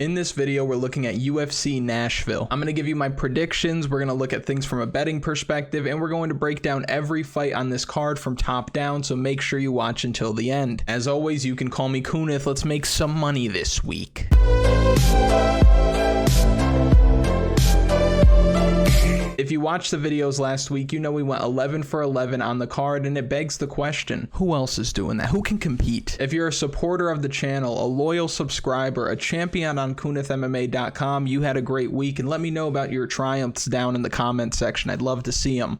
In this video, we're looking at UFC Nashville. I'm going to give you my predictions, we're going to look at things from a betting perspective, and we're going to break down every fight on this card from top down, so make sure you watch until the end. As always, you can call me Kunith. Let's make some money this week. If you watched the videos last week, you know we went 11 for 11 on the card, and it begs the question, who else is doing that? Who can compete? If you're a supporter of the channel, a loyal subscriber, a champion on KunithMMA.com, you had a great week, and let me know about your triumphs down in the comment section. I'd love to see them.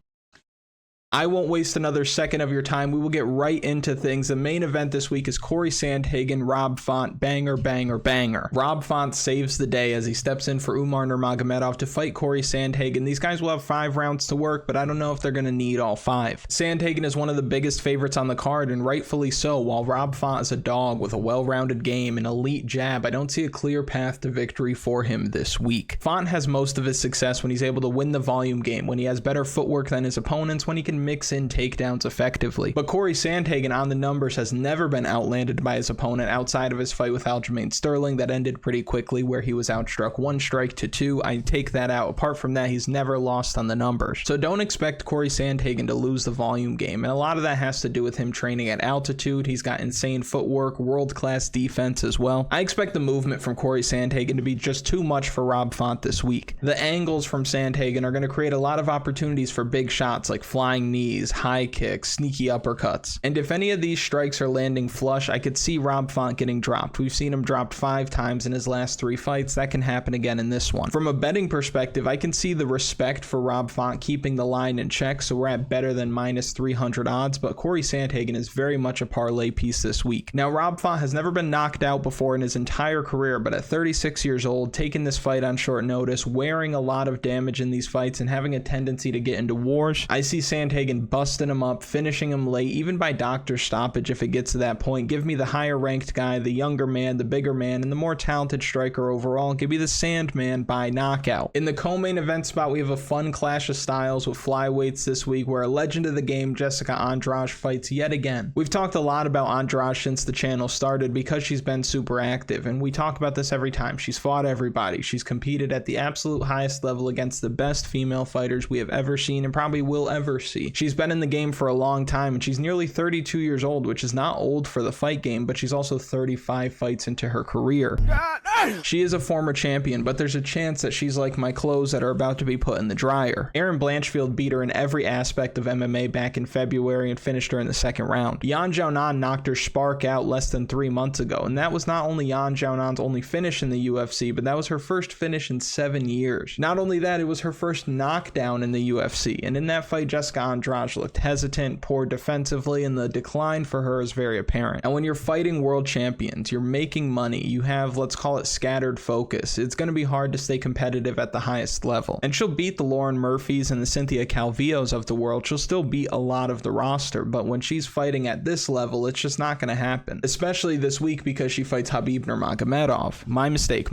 I won't waste another second of your time. We will get right into things. The main event this week is Cory Sandhagen, Rob Font, banger, banger, banger. Rob Font saves the day as he steps in for Umar Nurmagomedov to fight Cory Sandhagen. These guys will have 5 rounds to work, but I don't know if they're going to need all 5. Sandhagen is one of the biggest favorites on the card, and rightfully so. While Rob Font is a dog with a well-rounded game and elite jab, I don't see a clear path to victory for him this week. Font has most of his success when he's able to win the volume game, when he has better footwork than his opponents, when he can mix in takedowns effectively. But Cory Sandhagen on the numbers has never been outlanded by his opponent outside of his fight with Aljamain Sterling that ended pretty quickly, where he was outstruck 1 strike to 2. I take that out. Apart from that, he's never lost on the numbers. So don't expect Cory Sandhagen to lose the volume game, and a lot of that has to do with him training at altitude. He's got insane footwork, world-class defense as well. I expect the movement from Cory Sandhagen to be just too much for Rob Font this week. The angles from Sandhagen are going to create a lot of opportunities for big shots like flying knees, high kicks, sneaky uppercuts. And if any of these strikes are landing flush, I could see Rob Font getting dropped. We've seen him dropped 5 times in his last 3 fights. That can happen again in this one. From a betting perspective, I can see the respect for Rob Font keeping the line in check, so we're at better than minus 300 odds, but Cory Sandhagen is very much a parlay piece this week. Now, Rob Font has never been knocked out before in his entire career, but at 36 years old, taking this fight on short notice, wearing a lot of damage in these fights, and having a tendency to get into wars, I see Sandhagen busting him up, finishing him late, even by doctor stoppage if it gets to that point. Give me the higher ranked guy, the younger man, the bigger man, and the more talented striker overall. Give me the Sandman by knockout. In the co-main event spot, we have a fun clash of styles with flyweights this week, where a legend of the game, Jessica Andrade, fights yet again. We've talked a lot about Andrade since the channel started because she's been super active, and we talk about this every time. She's fought everybody. She's competed at the absolute highest level against the best female fighters we have ever seen and probably will ever see. She's been in the game for a long time, and she's nearly 32 years old, which is not old for the fight game, but she's also 35 fights into her career. She is a former champion, but there's a chance that she's like my clothes that are about to be put in the dryer. Erin Blanchfield beat her in every aspect of MMA back in February and finished her in the 2nd round. Yan Xiaonan knocked her spark out less than 3 months ago, and that was not only Yan Xiaonan's only finish in the UFC, but that was her first finish in 7 years. Not only that, it was her first knockdown in the UFC, and in that fight, Jessica Andrade looked hesitant, poor defensively, and the decline for her is very apparent. And when you're fighting world champions, you're making money, you have, let's call it scattered focus, it's going to be hard to stay competitive at the highest level. And she'll beat the Lauren Murphys and the Cynthia Calvillos of the world. She'll still beat a lot of the roster, but when she's fighting at this level, it's just not going to happen. Especially this week because she fights Khabib Nurmagomedov. My mistake.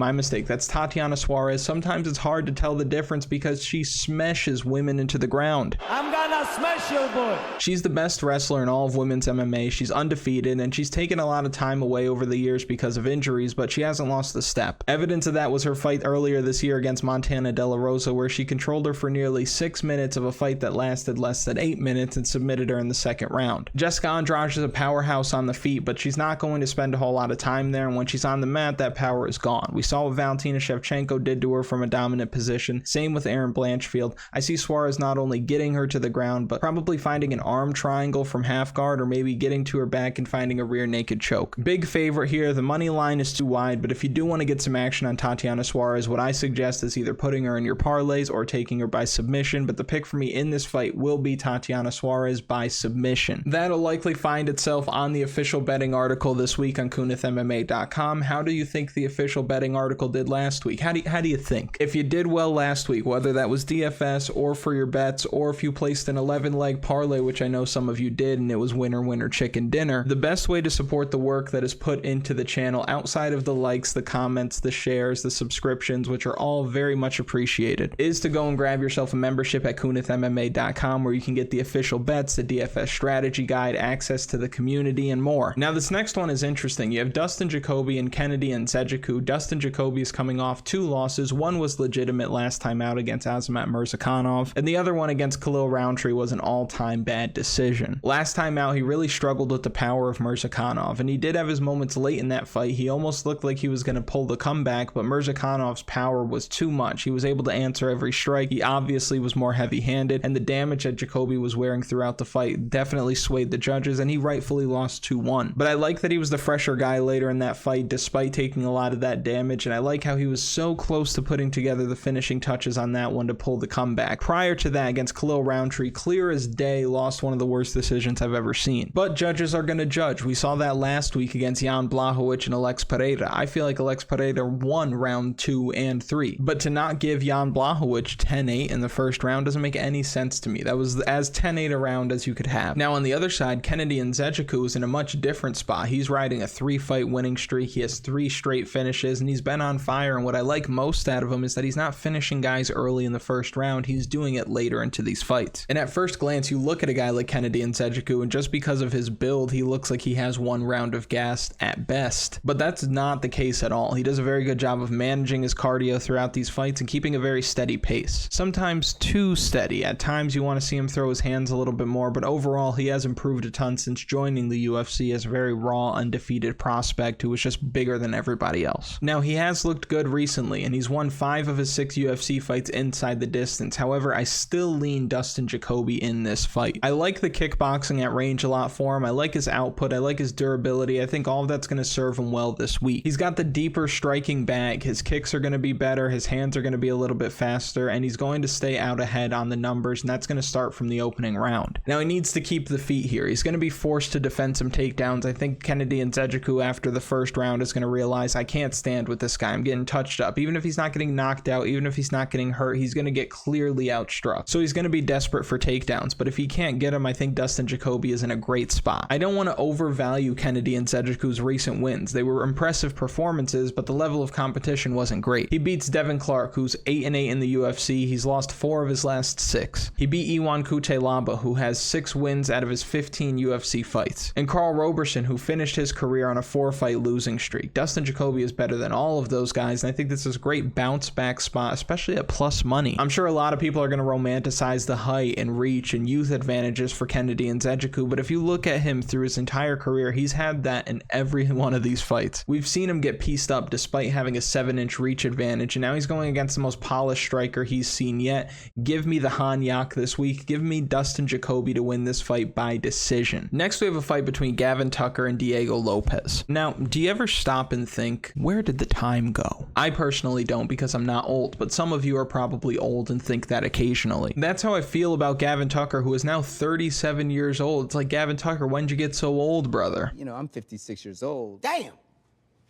That's Tatiana Suarez. Sometimes it's hard to tell the difference because she smashes women into the ground. I'm gonna smash you, boy. She's the best wrestler in all of women's MMA. She's undefeated, and she's taken a lot of time away over the years because of injuries, but she hasn't lost a step. Evidence of that was her fight earlier this year against Montana De La Rosa, where she controlled her for nearly 6 minutes of a fight that lasted less than 8 minutes and submitted her in the 2nd round. Jessica Andrade is a powerhouse on the feet, but she's not going to spend a whole lot of time there, and when she's on the mat, that power is gone. We saw what Valentina Shevchenko did to her from a dominant position. Same with Erin Blanchfield. I see Suarez not only getting her to the ground, but probably finding an arm triangle from half guard, or maybe getting to her back and finding a rear naked choke. Big favorite here. The money line is too wide, but if you do want to get some action on Tatiana Suarez, what I suggest is either putting her in your parlays or taking her by submission, but the pick for me in this fight will be Tatiana Suarez by submission. That'll likely find itself on the official betting article this week on KunithMMA.com. How do you think the official betting article did last week? How do you think? If you did well last week, whether that was DFS or for your bets, or if you placed in a 11 leg parlay, which I know some of you did, and it was winner, winner, chicken dinner. The best way to support the work that is put into the channel outside of the likes, the comments, the shares, the subscriptions, which are all very much appreciated, is to go and grab yourself a membership at kunithmma.com, where you can get the official bets, the DFS strategy guide, access to the community, and more. Now, this next one is interesting. You have Dustin, Jacoby, and Kennedy and Nzechukwu. Dustin Jacoby is coming off 2 losses. One was legitimate last time out against Azamat Murzakanov, and the other one against Khalil Roundtree was an all-time bad decision. Last time out, he really struggled with the power of Murzakanov, and he did have his moments late in that fight. He almost looked like he was going to pull the comeback, but Murzakanov's power was too much. He was able to answer every strike. He obviously was more heavy-handed, and the damage that Jacoby was wearing throughout the fight definitely swayed the judges, and he rightfully lost 2-1. But I like that he was the fresher guy later in that fight, despite taking a lot of that damage, and I like how he was so close to putting together the finishing touches on that one to pull the comeback. Prior to that, against Khalil Roundtree, clear as day, lost one of the worst decisions I've ever seen. But judges are going to judge. We saw that last week against Jan Blachowicz and Aleksa Pereira. I feel like Aleksa Pereira won round 2 and 3, but to not give Jan Blachowicz 10-8 in the first round doesn't make any sense to me. That was as 10-8 a round as you could have. Now on the other side, Kennedy and Nzechukwu is in a much different spot. He's riding a 3-fight winning streak. He has 3 straight finishes, and he's been on fire, and what I like most out of him is that he's not finishing guys early in the first round. He's doing it later into these fights. And at first glance, you look at a guy like Kennedy and Nzechukwu, and just because of his build, he looks like he has 1 round of gas at best. But that's not the case at all. He does a very good job of managing his cardio throughout these fights and keeping a very steady pace. Sometimes too steady. At times you want to see him throw his hands a little bit more, but overall he has improved a ton since joining the UFC as a very raw, undefeated prospect who was just bigger than everybody else. Now, he has looked good recently, and he's won 5 of his 6 UFC fights inside the distance. However, I still lean Dustin Jacoby in this fight. I like the kickboxing at range a lot for him. I like his output. I like his durability. I think all of that's going to serve him well this week. He's got the deeper striking bag. His kicks are going to be better. His hands are going to be a little bit faster, and he's going to stay out ahead on the numbers, and that's going to start from the opening round. Now, he needs to keep the feet here. He's going to be forced to defend some takedowns. I think Kennedy and Nzechukwu after the first round is going to realize, I can't stand with this guy. I'm getting touched up. Even if he's not getting knocked out, even if he's not getting hurt, he's going to get clearly outstruck. So he's going to be desperate for takedowns, but if he can't get him, I think Dustin Jacoby is in a great spot. I don't want to overvalue Kennedy and Nzechukwu's recent wins. They were impressive performances, but the level of competition wasn't great. He beats Devin Clark, who's 8-8 in the UFC. He's lost 4 of his last 6. He beat Iwan Kutelaba, who has 6 wins out of his 15 UFC fights. And Carl Roberson, who finished his career on a 4-fight losing streak. Dustin Jacoby is better than all of those guys, and I think this is a great bounce back spot, especially at plus money. I'm sure a lot of people are going to romanticize the height and reach and youth advantages for Kennedy and Nzechukwu, but if you look at him through his entire career, he's had that in every one of these fights. We've seen him get pieced up despite having a 7-inch reach advantage, and now he's going against the most polished striker he's seen yet. Give me the Hanyak this week. Give me Dustin Jacoby to win this fight by decision. Next, we have a fight between Gavin Tucker and Diego Lopes. Now, do you ever stop and think, where did the time go? I personally don't, because I'm not old, but some of you are probably old and think that occasionally. That's how I feel about Gavin Tucker, who is now 37 years old. It's like, Gavin Tucker, when'd you get so old, brother? You know, I'm 56 years old. Damn!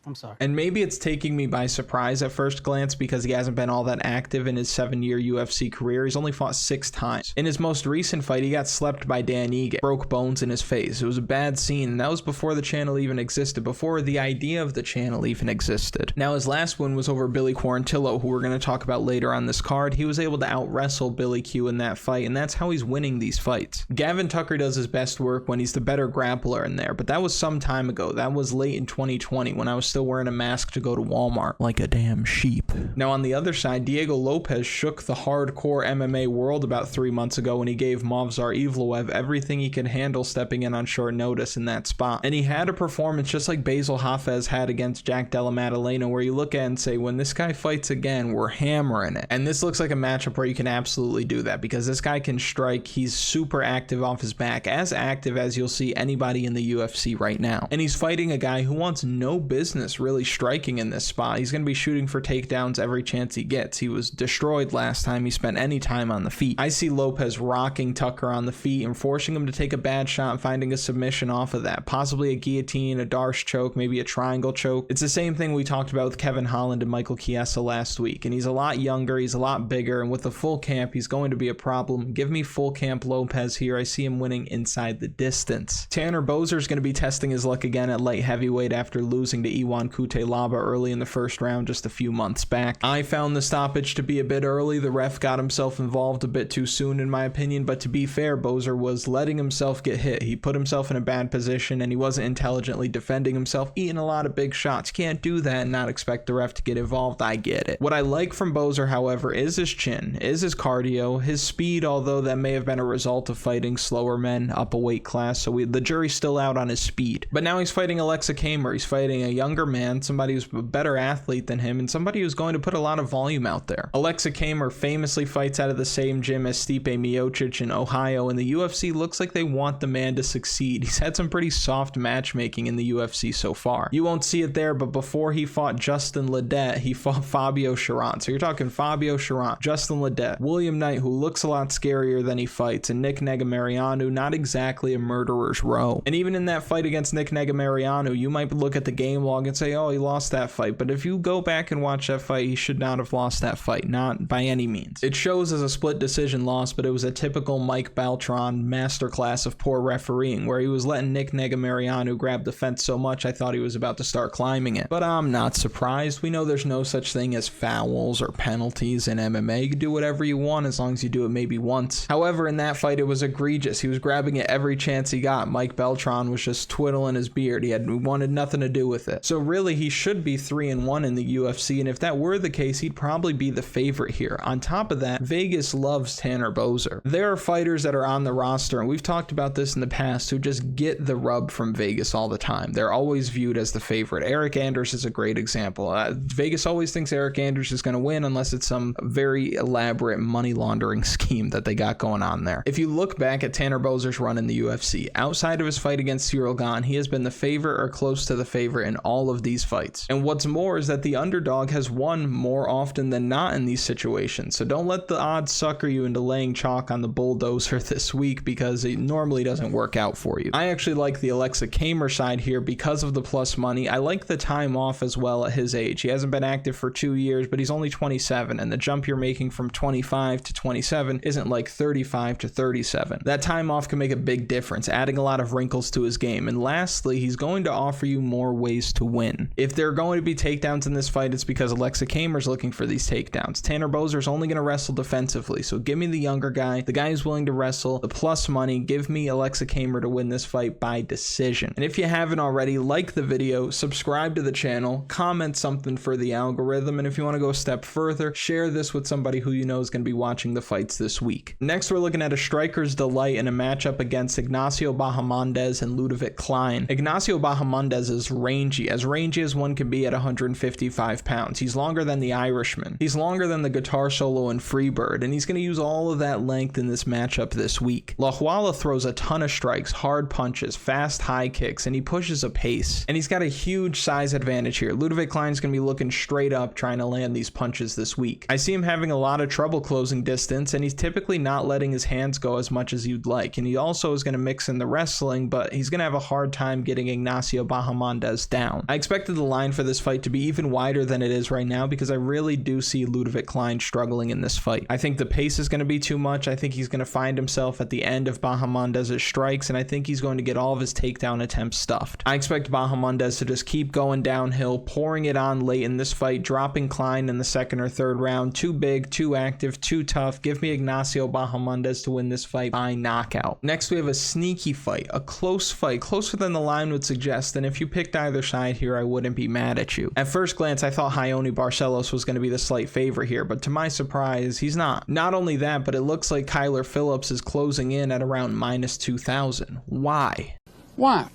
I'm sorry. And maybe it's taking me by surprise at first glance because he hasn't been all that active in his 7-year UFC career. He's only fought 6 times. In his most recent fight, he got slept by Dan Ige, broke bones in his face. It was a bad scene, and that was before the channel even existed, before the idea of the channel even existed. Now, his last win was over Billy Quarantillo, who we're going to talk about later on this card. He was able to out-wrestle Billy Q in that fight, and that's how he's winning these fights. Gavin Tucker does his best work when he's the better grappler in there, but that was some time ago. That was late in 2020 when I was still wearing a mask to go to Walmart like a damn sheep. Now on the other side, Diego Lopes shook the hardcore MMA world about 3 months ago when he gave Movsar Evloev everything he could handle stepping in on short notice in that spot. And he had a performance just like Basil Hafez had against Jack Della Maddalena, where you look at it and say, when this guy fights again, we're hammering it. And this looks like a matchup where you can absolutely do that because this guy can strike. He's super active off his back, as active as you'll see anybody in the UFC right now. And he's fighting a guy who wants no business business, really striking in this spot. He's going to be shooting for takedowns every chance he gets. He was destroyed last time he spent any time on the feet. I see Lopes rocking Tucker on the feet and forcing him to take a bad shot and finding a submission off of that. Possibly a guillotine, a Darce choke, maybe a triangle choke. It's the same thing we talked about with Kevin Holland and Michael Chiesa last week. And he's a lot younger, he's a lot bigger, and with a full camp, he's going to be a problem. Give me full camp Lopes here. I see him winning inside the distance. Tanner Boser is going to be testing his luck again at light heavyweight after losing to Iwan Kutelaba early in the first round just a few months back. I found the stoppage to be a bit early. The ref got himself involved a bit too soon in my opinion, but to be fair, Boser was letting himself get hit. He put himself in a bad position and he wasn't intelligently defending himself, eating a lot of big shots. Can't do that and not expect the ref to get involved. I get it. What I like from Boser, however, is his chin, is his cardio, his speed, although that may have been a result of fighting slower men up a weight class, so the jury's still out on his speed. But now he's fighting Aleksa Camur. He's fighting a younger man, somebody who's a better athlete than him, and somebody who's going to put a lot of volume out there. Aleksa Camur famously fights out of the same gym as Stipe Miocic in Ohio, and the UFC looks like they want the man to succeed. He's had some pretty soft matchmaking in the UFC so far. You won't see it there, but before he fought Justin Ledet, he fought Fabio Chiron. So you're talking Fabio Chiron, Justin Ledet, William Knight, who looks a lot scarier than he fights, and Nick Negamarianu, not exactly a murderer's row. And even in that fight against Nick Negamarianu, you might look at the game log and say, oh, he lost that fight. But if you go back and watch that fight, he should not have lost that fight, not by any means. It shows as a split decision loss, but it was a typical Mike Beltran masterclass of poor refereeing, where he was letting Nick Negamarianu grab the fence so much I thought he was about to start climbing it. But I'm not surprised. We know there's no such thing as fouls or penalties in MMA. You can do whatever you want as long as you do it maybe once. However, in that fight, it was egregious. He was grabbing it every chance he got. Mike Beltran was just twiddling his beard. He wanted nothing to do with it. So really, he should be 3-1 in the UFC, and if that were the case, he'd probably be the favorite here. On top of that, Vegas loves Tanner Boser. There are fighters that are on the roster, and we've talked about this in the past, who just get the rub from Vegas all the time. They're always viewed as the favorite. Eric Anders is a great example. Vegas always thinks Eric Anders is going to win unless it's some very elaborate money laundering scheme that they got going on there. If you look back at Tanner Boser's run in the UFC, outside of his fight against Cyril Gane, he has been the favorite or close to the favorite in all of these fights. And what's more is that the underdog has won more often than not in these situations. So don't let the odds sucker you into laying chalk on the bulldozer this week, because it normally doesn't work out for you. I actually like the Aleksa Camur side here because of the plus money. I like the time off as well at his age. He hasn't been active for 2 years, but he's only 27, and the jump you're making from 25 to 27 isn't like 35 to 37. That time off can make a big difference, adding a lot of wrinkles to his game. And lastly, he's going to offer you more ways to win. If there are going to be takedowns in this fight, it's because Aleksa Camur's looking for these takedowns. Tanner Boser's only going to wrestle defensively, so give me the younger guy, the guy who's willing to wrestle, the plus money. Give me Aleksa Camur to win this fight by decision. And if you haven't already, like the video, subscribe to the channel, comment something for the algorithm, and if you want to go a step further, share this with somebody who you know is going to be watching the fights this week. Next, we're looking at a striker's delight in a matchup against Ignacio Bahamondes and Ľudovít Klein. Ignacio Bahamondes is rangy as one can be at 155 pounds. He's longer than the Irishman. He's longer than the guitar solo in Freebird, and he's going to use all of that length in this matchup this week. Lahuala throws a ton of strikes, hard punches, fast high kicks, and he pushes a pace. And he's got a huge size advantage here. Ľudovít Klein's going to be looking straight up trying to land these punches this week. I see him having a lot of trouble closing distance, and he's typically not letting his hands go as much as you'd like. And he also is going to mix in the wrestling, but he's going to have a hard time getting Ignacio Bahamondes down. I expected the line for this fight to be even wider than it is right now, because I really do see Ľudovít Klein struggling in this fight. I think the pace is going to be too much. I think he's going to find himself at the end of Bahamondes' strikes, and I think he's going to get all of his takedown attempts stuffed. I expect Bahamondes to just keep going downhill, pouring it on late in this fight, dropping Klein in the second or third round. Too big, too active, too tough. Give me Ignacio Bahamondes to win this fight by knockout. Next, we have a sneaky fight, a close fight, closer than the line would suggest, and if you picked either side here, I wouldn't be mad at you. At first glance, I thought Raoni Barcelos was going to be the slight favorite here, but to my surprise, he's not. Not only that, but it looks like Kyler Phillips is closing in at around -2,000. Why? Why?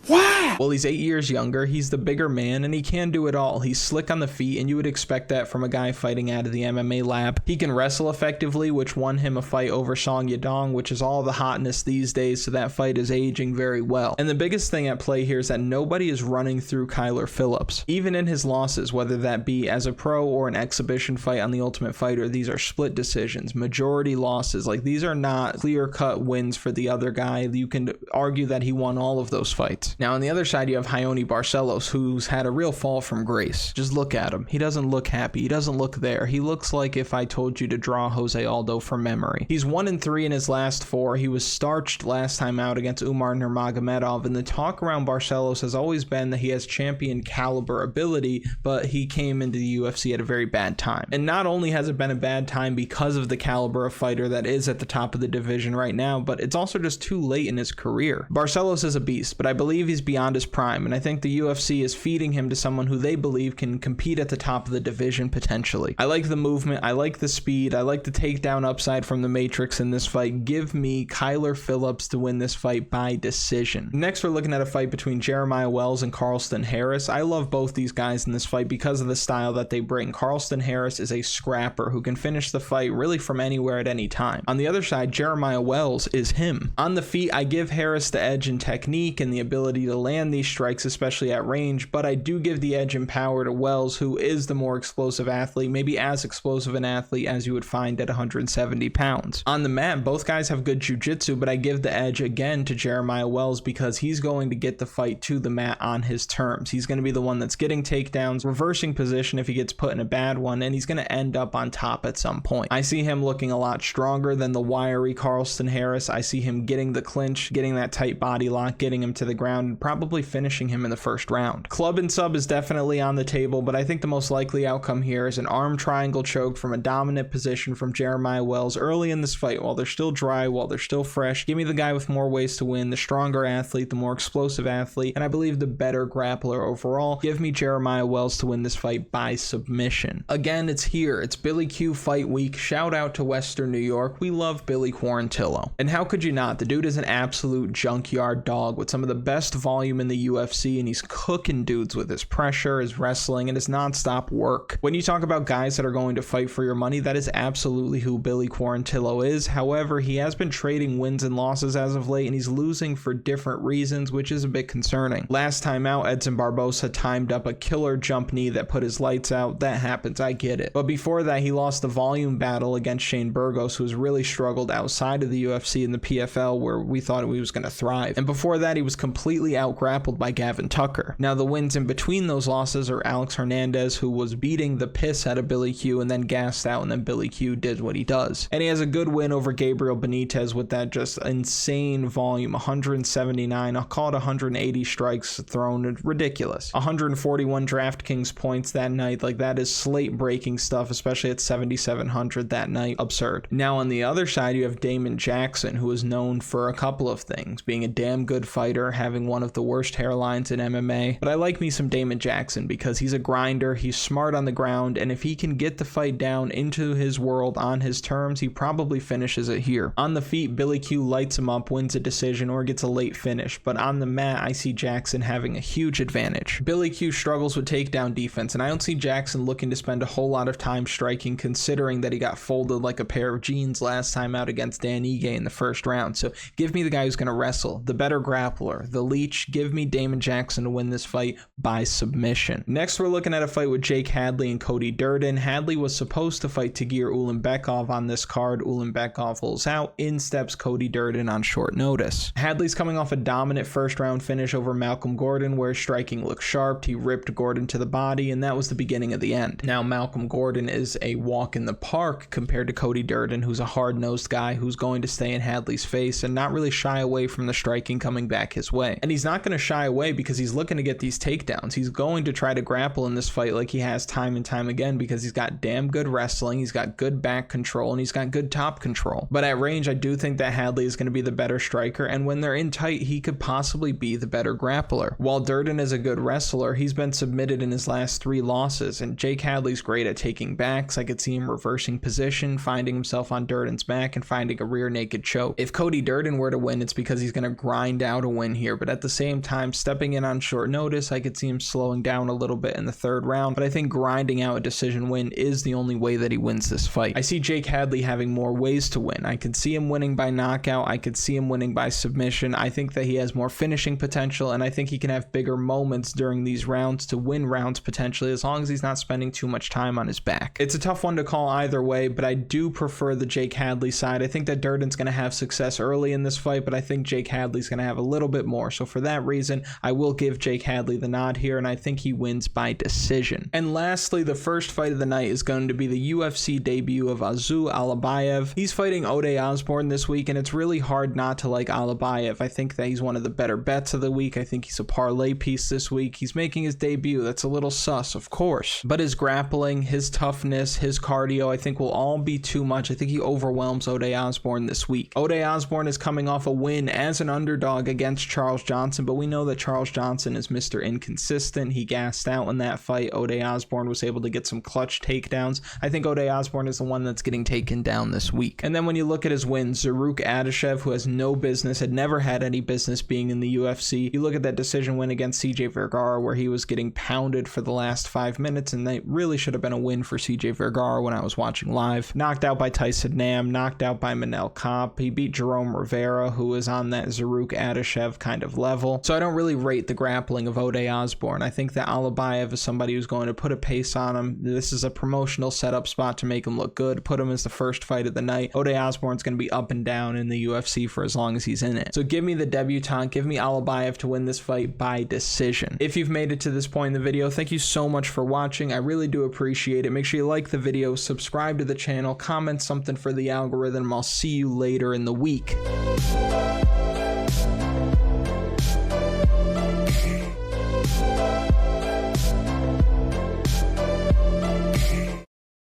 Why? Well, he's 8 years younger, he's the bigger man, and he can do it all. He's slick on the feet, and you would expect that from a guy fighting out of the MMA lab. He can wrestle effectively, which won him a fight over Song Yadong, which is all the hotness these days, so that fight is aging very well. And the biggest thing at play here is that nobody is running through Kyler Phillips. Even in his losses, whether that be as a pro or an exhibition fight on The Ultimate Fighter, these are split decisions, majority losses. Like, these are not clear-cut wins for the other guy. You can argue that he won all of those fights. Now, on the other side, you have Raoni Barcelos, who's had a real fall from grace. Just look at him. He doesn't look happy. He doesn't look there. He looks like if I told you to draw Jose Aldo from memory. He's 1-3 in his last 4. He was starched last time out against Umar Nurmagomedov, and the talk around Barcelos has always been that he has champion caliber ability, but he came into the UFC at a very bad time. And not only has it been a bad time because of the caliber of fighter that is at the top of the division right now, but it's also just too late in his career. Barcelos is a beast, but I believe he's beyond his prime, and I think the UFC is feeding him to someone who they believe can compete at the top of the division potentially. I like the movement, I like the speed, I like the takedown upside from the Matrix in this fight. Give me Kyler Phillips to win this fight by decision. Next, we're looking at a fight between Jeremiah Wells and Carlston Harris. I love both these guys in this fight because of the style that they bring. Carlston Harris is a scrapper who can finish the fight really from anywhere at any time. On the other side, Jeremiah Wells is him. On the feet, I give Harris the edge in technique and the ability to land these strikes, especially at range, but I do give the edge in power to Wells, who is the more explosive athlete, maybe as explosive an athlete as you would find at 170 pounds. On the mat, both guys have good jiu-jitsu, but I give the edge again to Jeremiah Wells because he's going to get the fight to the mat on his terms. He's going to be the one that's getting takedowns, reversing position if he gets put in a bad one, and he's going to end up on top at some point. I see him looking a lot stronger than the wiry Carlston Harris. I see him getting the clinch, getting that tight body lock, getting him to the ground, and probably finishing him in the first round. Club and sub is definitely on the table, but I think the most likely outcome here is an arm triangle choke from a dominant position from Jeremiah Wells early in this fight while they're still dry, while they're still fresh. Give me the guy with more ways to win, the stronger athlete, the more explosive athlete, and I believe the better grappler overall. Give me Jeremiah Wells to win this fight by submission. Again, it's here. It's Billy Q Fight Week. Shout out to Western New York. We love Billy Quarantillo. And how could you not? The dude is an absolute junkyard dog with some of the best volume in the UFC, and he's cooking dudes with his pressure, his wrestling, and his nonstop work. When you talk about guys that are going to fight for your money, that is absolutely who Billy Quarantillo is. However, he has been trading wins and losses as of late, and he's losing for different reasons, which is a bit concerning. Last time out, Edson Barbosa timed up a killer jump knee that put his lights out. That happens, I get it. But before that, he lost the volume battle against Shane Burgos, who has really struggled outside of the UFC and the PFL, where we thought he was going to thrive. And before that, he was completely out-grappled by Gavin Tucker. Now, the wins in between those losses are Alex Hernandez, who was beating the piss out of Billy Q and then gassed out, and then Billy Q did what he does. And he has a good win over Gabriel Benitez with that just insane volume, 179, I'll call it 180 strikes thrown, ridiculous. 141 DraftKings points that night, like that is slate-breaking stuff, especially at 7,700 that night, absurd. Now on the other side, you have Damon Jackson, who is known for a couple of things, being a damn good fighter, having one of the worst hairlines in MMA, but I like me some Damon Jackson because he's a grinder, he's smart on the ground, and if he can get the fight down into his world on his terms, he probably finishes it here. On the feet, Billy Q lights him up, wins a decision, or gets a late finish, but on the mat, I see Jackson having a huge advantage. Billy Q struggles with takedown defense, and I don't see Jackson looking to spend a whole lot of time striking, considering that he got folded like a pair of jeans last time out against Dan Ige in the first round. So give me the guy who's going to wrestle, the better grappler, the leech. Give me Damon Jackson to win this fight by submission. Next, we're looking at a fight with Jake Hadley and Cody Durden. Hadley was supposed to fight Tagir Ulanbekov on this card. Ulanbekov pulls out. In steps Cody Durden on short notice. Hadley's coming off a dominant first round finish over Malcolm Gordon, where striking looked sharp. He ripped Gordon to the body, and that was the beginning of the end. Now Malcolm Gordon is a walk in the park compared to Cody Durden, who's a hard-nosed guy who's going to stay in Hadley's face and not really shy away from the striking coming back his way. And he's not going to shy away because he's looking to get these takedowns. He's going to try to grapple in this fight like he has time and time again because he's got damn good wrestling, he's got good back control, and he's got good top control. But at range, I do think that Hadley is going to be the better striker, and when they're in tight, he could possibly be the better grappler. While Durden is a good wrestler, he's been submitted in his last 3 losses, and Jake Hadley's great at taking backs. I could see him reversing position, finding himself on Durden's back, and finding a rear naked choke. If Cody Durden were to win, it's because he's going to grind out a win here, but at the same time, stepping in on short notice, I could see him slowing down a little bit in the third round, but I think grinding out a decision win is the only way that he wins this fight. I see Jake Hadley having more ways to win. I could see him winning by knockout. I could see him winning by submission. I think that he has more finishing potential, and I think he can have bigger moments during these rounds to win rounds potentially, as long as he's not spending too much time on his back. It's a tough one to call either way, but I do prefer the Jake Hadley side. I think that Durden's going to have success early in this fight, but I think Jake Hadley's going to have a little bit more. So for that reason, I will give Jake Hadley the nod here, and I think he wins by decision. And lastly, the first fight of the night is going to be the UFC debut of AsSu Almabaev. He's fighting Osbourne this week, and it's really hard not to like Almabaev. I think that he's one of the better bets of the week. I think he's a parlay piece this week. He's making his debut. That's a little sus, of course, but his grappling, his toughness, his cardio, I think will all be too much. I think he overwhelms Osbourne this week. Osbourne is coming off a win as an underdog against Charles Johnson, but we know that Charles Johnson is Mr. Inconsistent. He gassed out in that fight. Osbourne was able to get some clutch takedowns. I think Osbourne is the one that's getting taken down this week. And then when you look at his wins, Zaruk Adeshev, who has no business, had never had any business being in the UFC. You look at that decision win against CJ Vergara, where he was getting pounded for the last 5 minutes, and that really should have been a win for CJ Vergara when I was watching live. Knocked out by Tyson Nam, knocked out by Manel Kopp. He beat Jerome Rivera, who is on that Zaruk Adeshev kind of level. So I don't really rate the grappling of Osbourne. I think that Almabaev is somebody who's going to put a pace on him. This is a promotional setup spot to make him look good, put him as the first fight of the night. Osbourne's going to be up and down in the UFC for as long as he's in it. So give me the debutant, give me Almabaev to win this fight by decision. If you've made it to this point in the video, thank you so much for watching. I really do appreciate it. Make sure you like the video, subscribe to the channel, comment something for the algorithm. I'll see you later in the week.